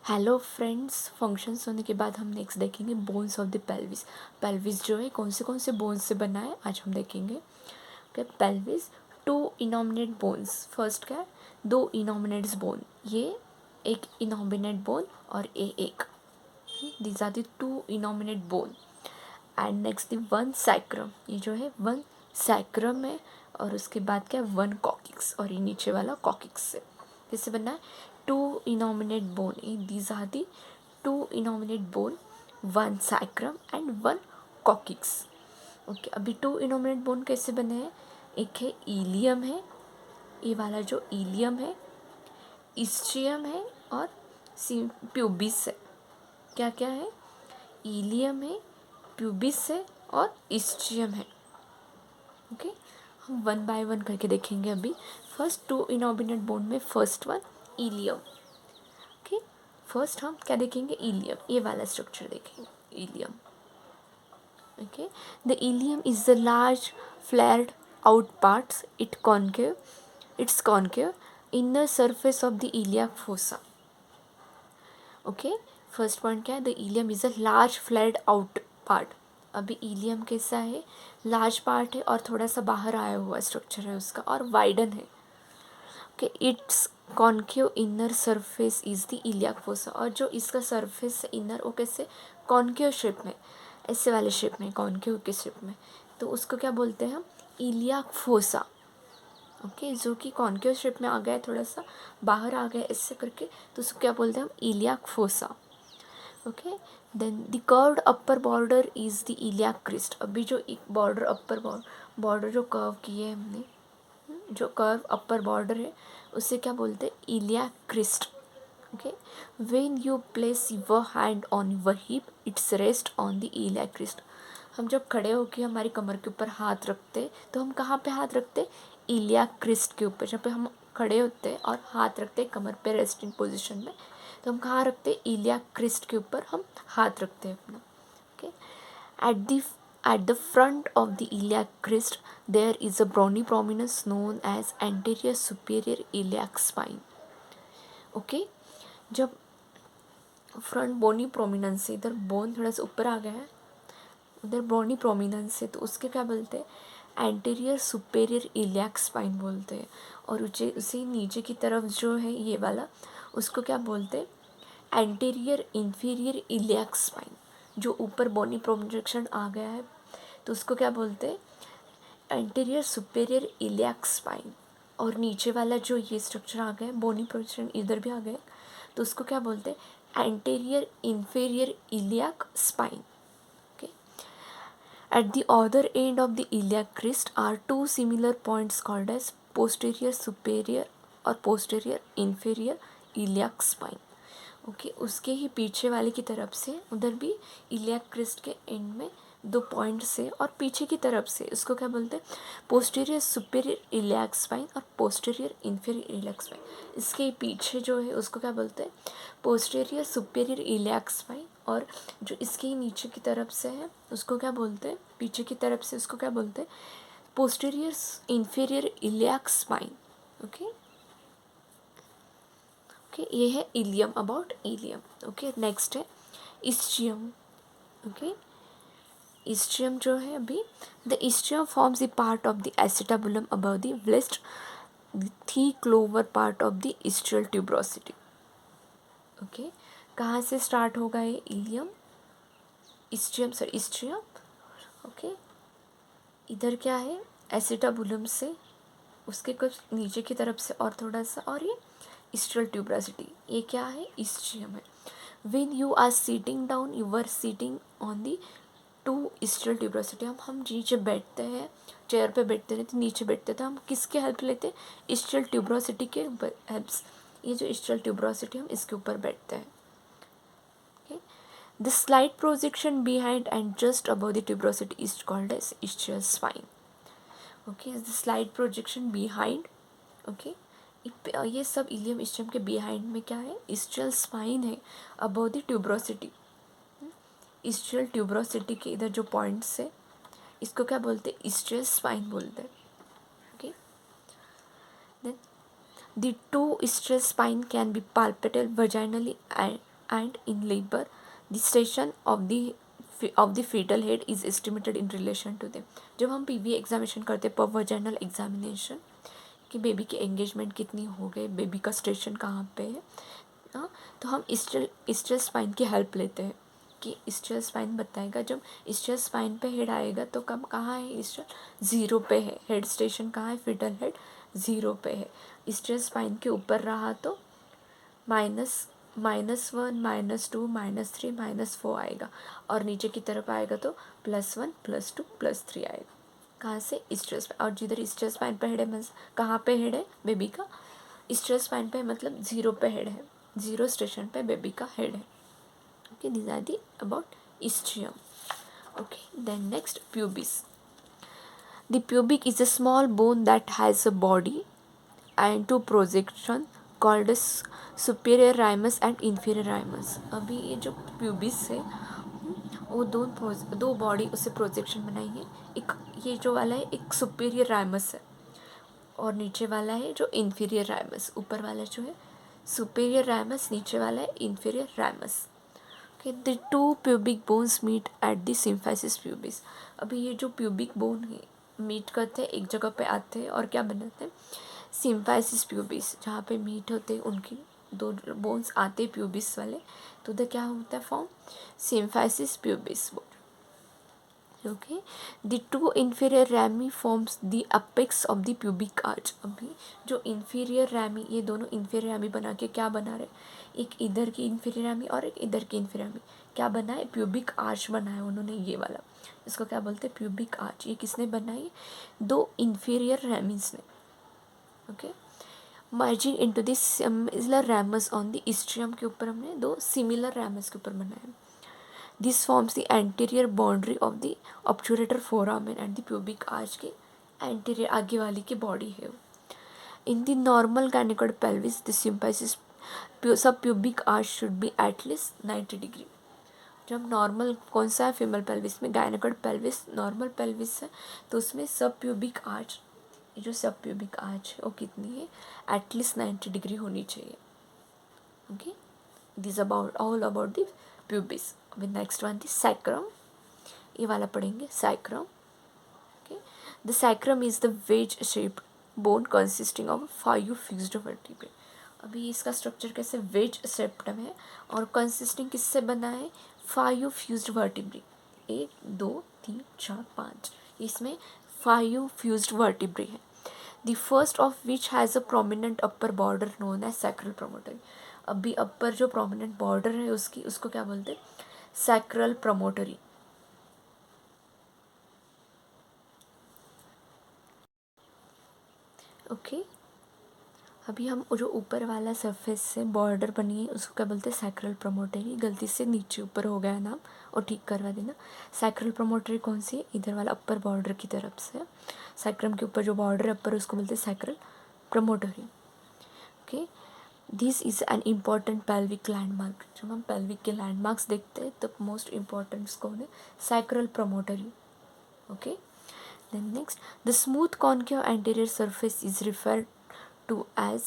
Hello friends, functions होने के बाद हम नेक्स्ट देखेंगे bones of the pelvis. Pelvis जो है कौन से बोन्स से बना है आज हम देखेंगे। Okay, pelvis two innominate bones. First क्या है, दो इनॉमिनेट्स बोन, ये एक इनॉमिनेट बोन और ये एक, these are the two innominate bone. And next the one sacrum, ये जो है वन सैक्रम है। और उसके बाद क्या है, वन कॉकिक्स, और ये नीचे वाला कॉकिक्स से किससे बनना है, two innominate bone. These are the two innominate bone, one sacrum and one coccyx. Okay, अभी टू इनॉमिनेट बोन कैसे बने हैं, एक है इलियम है, ये वाला जो इलियम है, इस्ट्रियम है और प्यूबिस है। क्या क्या है, इलियम है, प्यूबिस है और इस्ट्रियम है। ओके, हम वन बाय वन करके देखेंगे अभी। फर्स्ट टू इनऑर्बिनेट बोन में first one ilium. Okay, first हम क्या देखेंगे, इलियम, ये वाला स्ट्रक्चर देखेंगे, ilium. Okay, the ilium is the large flared out parts, it's concave inner surface of the iliac fossa. Okay, first point क्या है, the ilium is a large flared out part. अभी ilium कैसा है, large part है और थोड़ा सा बाहर आया हुआ स्ट्रक्चर है उसका, और वाइडन है। Okay, it's concave inner surface is the iliac fossa, और जो इसका सरफेस इनर वो कैसे, कॉन्केव शेप में, ऐसे वाले शेप में, कॉन्केव के शेप में, तो उसको क्या बोलते हैं हम, इलियाक फोसा। ओके, जो कि कॉन्केव शेप में आ गया है, थोड़ा सा बाहर आ गया ऐसे करके, तो उसको क्या बोलते हैं हम, iliac fossa. Okay, then the curved upper border is the iliac crest. अभी जो एक बॉर्डर, अपर बॉर्डर जो कर्व किए है हमने, जो कर्व अपर बॉर्डर है उसे क्या बोलते हैं, iliac crest. Okay, when you place your hand on your hip it's rest on the iliac crest. हम जब खड़े होकर हमारी कमर के ऊपर हाथ रखते, तो हम कहाँ पे हाथ रखते, इलियाक क्रिस्ट के ऊपर। जब पे हम खड़े होते हैं और हाथ रखते हैं कमर पे रेस्टिंग पोजीशन में, तो हम कहाँ रखते हैं, इलियाक क्रिस्ट के ऊपर हम हाथ रखते हैं अपना। Okay, at the front of the iliac crest there is a bony prominence known as anterior superior iliac spine. Okay, जब फ्रंट बोनी प्रोमिनेंस से, इधर बोन थोड़ा सा ऊपर आ गया है, उधर बोनी प्रोमिनेंस से, तो उसके क्या बोलते हैं, एंटीरियर सुपेरियर इलियाक स्पाइन बोलते हैं। और उसे नीचे की तरफ जो है ये वाला, उसको क्या बोलते हैं, एंटीरियर इंफीरियर इलियाक स्पाइन। जो ऊपर बोनी प्रोजेक्शन आ गया है तो उसको क्या बोलते हैं, एंटीरियर सुपेरियर इलियाक स्पाइन। और नीचे वाला जो ये स्ट्रक्चर आ गया है, बोनी प्रोजेक्शन इधर भी आ गया, तो उसको क्या बोलते हैं, anterior inferior iliac spine. Okay, at the other end of the iliac crest are two similar points called as posterior superior और posterior inferior iliac spine. Okay, उसके ही पीछे वाले की तरफ से उधर भी इलियाक क्रिस्ट के एंड में दो पॉइंट से, और पीछे की तरफ से उसको क्या बोलते हैं, पोस्टीरियर सुपीरियर इलियाक स्पाइन और पोस्टीरियर इंफीरियर इलियाक स्पाइन। इसके पीछे जो है उसको क्या बोलते हैं, पोस्टीरियर सुपीरियर इलियाक स्पाइन, और जो इसके ही नीचे की तरफ से है उसको क्या बोलते हैं, पीछे की तरफ से उसको क्या बोलते हैं, posterior inferior iliac spine. Okay, okay, ये है ilium, about ilium. Okay, next है इस्ट्रियम। ओके, इस्ट्रियम जो है अभी, the ischium forms the part of the acetabulum above the vast thick lower part of the ischial tuberosity. Okay, कहाँ से start होगा ये इलियम, इस्ट्रियम। ओके, इधर क्या है, एसिटाबुलम से उसके कुछ नीचे की तरफ से और थोड़ा सा, और ये इस्ट्रियल ट्यूब्रोसिटी, ये क्या है, इस्ट्रियम है। When you are sitting down you are sitting on the two ischial tuberosity. हम नीचे बैठते हैं, चेयर पे बैठते रहते, नीचे बैठते थे, हम किसके हेल्प लेते हैं, इस्ट्रियल ट्यूब्रोसिटी के हेल्प्स। ये जो इस्ट्रियल ट्यूब्रोसिटी, हम इसके ऊपर बैठते हैं। Okay, the slight projection behind and just above the tuberosity is called as ischial spine. Okay, the slight projection behind. Okay, ये सब इलियम इस्ट्रियम के बिहाइंड में क्या है, इस्ट्रियल स्पाइन है, above the tuberosity. Ischial tuberosity के इधर जो पॉइंट्स है इसको क्या बोलते हैं, इस्ट्रियल स्पाइन बोलते हैं। Okay, then the two ischial spine can be palpated vaginally and in labor the station of the fetal head is estimated in relation to them. जब हम पीवी एग्जामिनेशन करते हैं, पर वजाइनल एग्जामिनेशन, कि बेबी की engagement कितनी हो गई, बेबी का स्टेशन कहाँ पे है, हाँ, तो हम इस्टल स्पाइन की हेल्प लेते हैं कि इस्टल स्पाइन बताएगा। जब इस्टल स्पाइन पे हेड आएगा तो कब कहाँ है, इस्टल ज़ीरो पे है, हेड स्टेशन कहाँ है, फिटल हेड ज़ीरो पे है। इस्टल स्पाइन के ऊपर रहा तो -1, -2, -3, -4 आएगा, और नीचे की तरफ आएगा तो +1, +2, +3 आएगा। कहाँ से, इस्टल स्पाइन। और जिधर इस्टल स्पाइन पे हेड है, मीन्स कहाँ पे हेड है बेबी का, इस्टल स्पाइन पे, मतलब ज़ीरो पे हेड है, ज़ीरो स्टेशन पे बेबी का हेड है। Okay, these are the about ischium. Okay, then next, pubis. The pubic is a small bone that has a body and two projection called as superior ramus and inferior ramus. अभी ये जो pubis है, वो दो body उससे projection बनाई है। एक ये जो वाला है, एक सुपीरियर राइमस है, और नीचे वाला है जो इन्फीरियर राइमस। ऊपर वाला जो है सुपीरियर राइमस, नीचे वाला है inferior ramus. Okay, the two pubic bones meet at the symphysis pubis. अभी ये जो प्यूबिक बोन है मीट करते हैं, एक जगह पे आते हैं और क्या बनाते हैं, सिम्फाइसिस प्यूबिस, जहाँ पे मीट होते हैं उनकी दो बोन्स आते हैं प्यूबिस वाले, तो उधर क्या होता है form, symphysis pubis bone. Okay, the to inferior ramie forms the apex of the pubic arch. अभी जो इन्फीरियर रैमी, ये दोनों इन्फीरियर रैमी बना के क्या बना रहे, एक इधर की इन्फीरियर रैमी और एक इधर की इन्फीरियर रैमी, क्या बना है, प्यूबिक आर्च बनाया उन्होंने, ये वाला, इसको क्या बोलते हैं, प्यूबिक आर्च। ये किसने बनाई, दो इन्फीरियर रैमीज ने। Okay, merging into the similar ramus on the ischium, के ऊपर हमने दो सिमिलर रैमस के ऊपर बनाया। This forms the anterior boundary of the obturator foramen and the pubic arch के एंटीरियर, आगे वाली की बॉडी है। In the normal gynaecoid pelvis the symphysis sub pubic arch should be at least 90 degree. जब normal कौन सा है, फीमेल पेल्विस में, गायनेकोइड पेल्विस नॉर्मल पेल्विस है, तो उसमें सब प्यूबिक आर्च, जो सब प्यूबिक आर्च है वो कितनी है, एटलीस्ट 90 डिग्री होनी चाहिए। Okay, this about all about the pubis. अभी नेक्स्ट वन थी सैक्रम, ये वाला पढ़ेंगे sacrum. Okay, the sacrum is the wedge shaped bone consisting of 5 fixed vertebrae. अभी इसका स्ट्रक्चर कैसे, वेज शेप्ड है और कंसिस्टिंग किससे बना है, 5 फ्यूज्ड वर्टिब्रे, 1 2 3 4 5, इसमें 5 फ्यूज्ड वर्टिब्रे है। The first of which has a prominent upper border known as sacral promontory. अभी अपर जो प्रोमिनेंट बॉर्डर है उसकी, उसको क्या बोलते हैं, सैक्रल प्रोमोटरी। ओके, अभी हम जो ऊपर वाला सरफेस से बॉर्डर बनी है उसको क्या बोलते हैं, सैक्रल प्रोमोटरी। गलती से नीचे ऊपर हो गया नाम, और ठीक करवा देना। सैक्रल प्रोमोटरी कौन सी है, इधर वाला अपर बॉर्डर की तरफ से, सैक्रम के ऊपर जो बॉर्डर है अपर, उसको बोलते हैं sacral promontory. Okay, this is an important pelvic landmark. जब हम पेल्विक के लैंडमार्क्स देखते हैं तब मोस्ट इम्पॉर्टेंट कौन है, sacral promontory. Okay, then next, the smooth concave anterior surface is referred to as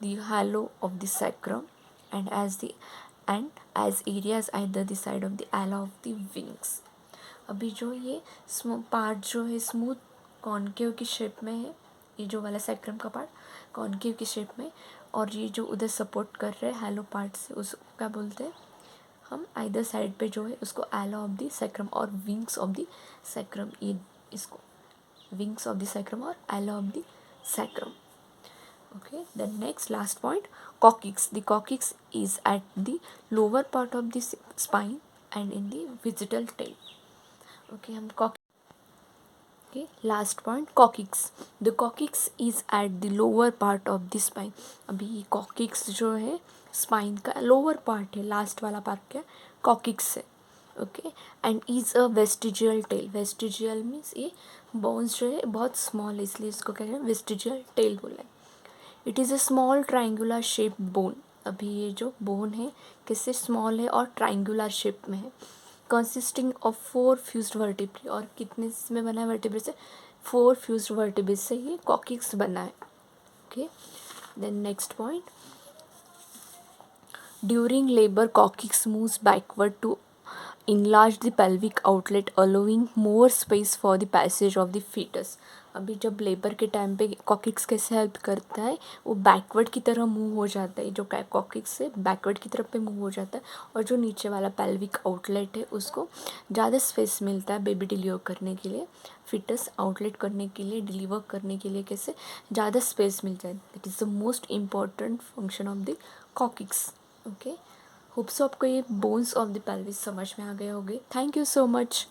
the halo of the sacrum and as areas either the side of the ala of the wings. अभी जो ये part जो है smooth concave की shape में है, ये जो वाला सैक्रम का पार्ट कॉन्केव की शेप में, और ये जो उधर सपोर्ट कर रहे हैं हैलो पार्ट से, उसको क्या बोलते हैं हम, आइदर साइड पे जो है उसको एला ऑफ द सैक्रम और विंग्स ऑफ द सैक्रम, ये इसको wings of the sacrum or ala of the sacrum. Okay, then next last point, coccyx. The coccyx is at the lower part of the spine and in the vesical tail. Okay, हम okay, last point, coccyx. The coccyx is at the lower part of the spine. अभी ये coccyx जो है spine का lower part है, last वाला part क्या, coccyx है। Okay, and is a vestigial tail. Vestigial means ये बोन्स जो है बहुत स्मॉल है, इसलिए इसको क्या है, वेस्टिजियल टेल बोला है। It is a small triangular shape bone. अभी ये जो बोन है किससे स्मॉल है और ट्राइंगुलर शेप में है, कंसिस्टिंग ऑफ 4 फ्यूज्ड वर्टिब्रे। और कितने में बना है वर्टिब्रे से, 4 फ्यूज्ड वर्टिब्रे से ये कॉकिक्स बना है। Okay, then next point, during labour coccyx moves backward to enlarge the pelvic outlet allowing more space for the passage of the fetus। अभी जब लेबर के टाइम पे कॉकिक्स कैसे हेल्प करता है, वो बैकवर्ड की तरह मूव हो जाता है, जो कॉकिक्स से बैकवर्ड की तरफ पे मूव हो जाता है, और जो नीचे वाला पेल्विक आउटलेट है उसको ज़्यादा स्पेस मिलता है बेबी डिलीवर करने के लिए, फिटस आउटलेट करने के लिए, डिलीवर करने के लिए कैसे ज़्यादा स्पेस मिल जाए। That is the most important function of the coccyx. Okay, hope so आपको ये बोन्स ऑफ द पेल्विस समझ में आ गए होंगे। Thank you so much.